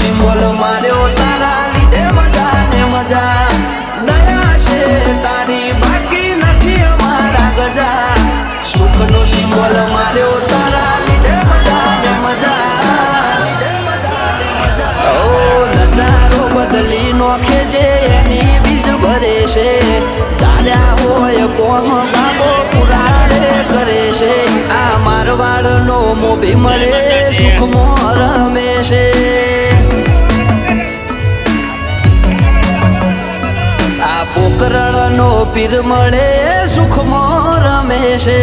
symbol માર્યો તારા લીધે મજા ને મજા દયા છે તારી બાકી નથી અમારા ગજા સુખનો સિમ્બોલ માર્યો તારા લીધે મજા ને મજા ઓ નજારો બદલી નોખે જે એની બીજ ભરે છે તાર્યા હોય કોમ બાબો પુરાડે કરે છે આ મારવાડનો મોભી મળે સુખમાં રમે છે આ પોકરણનો પીર મળે સુખમાં રમે છે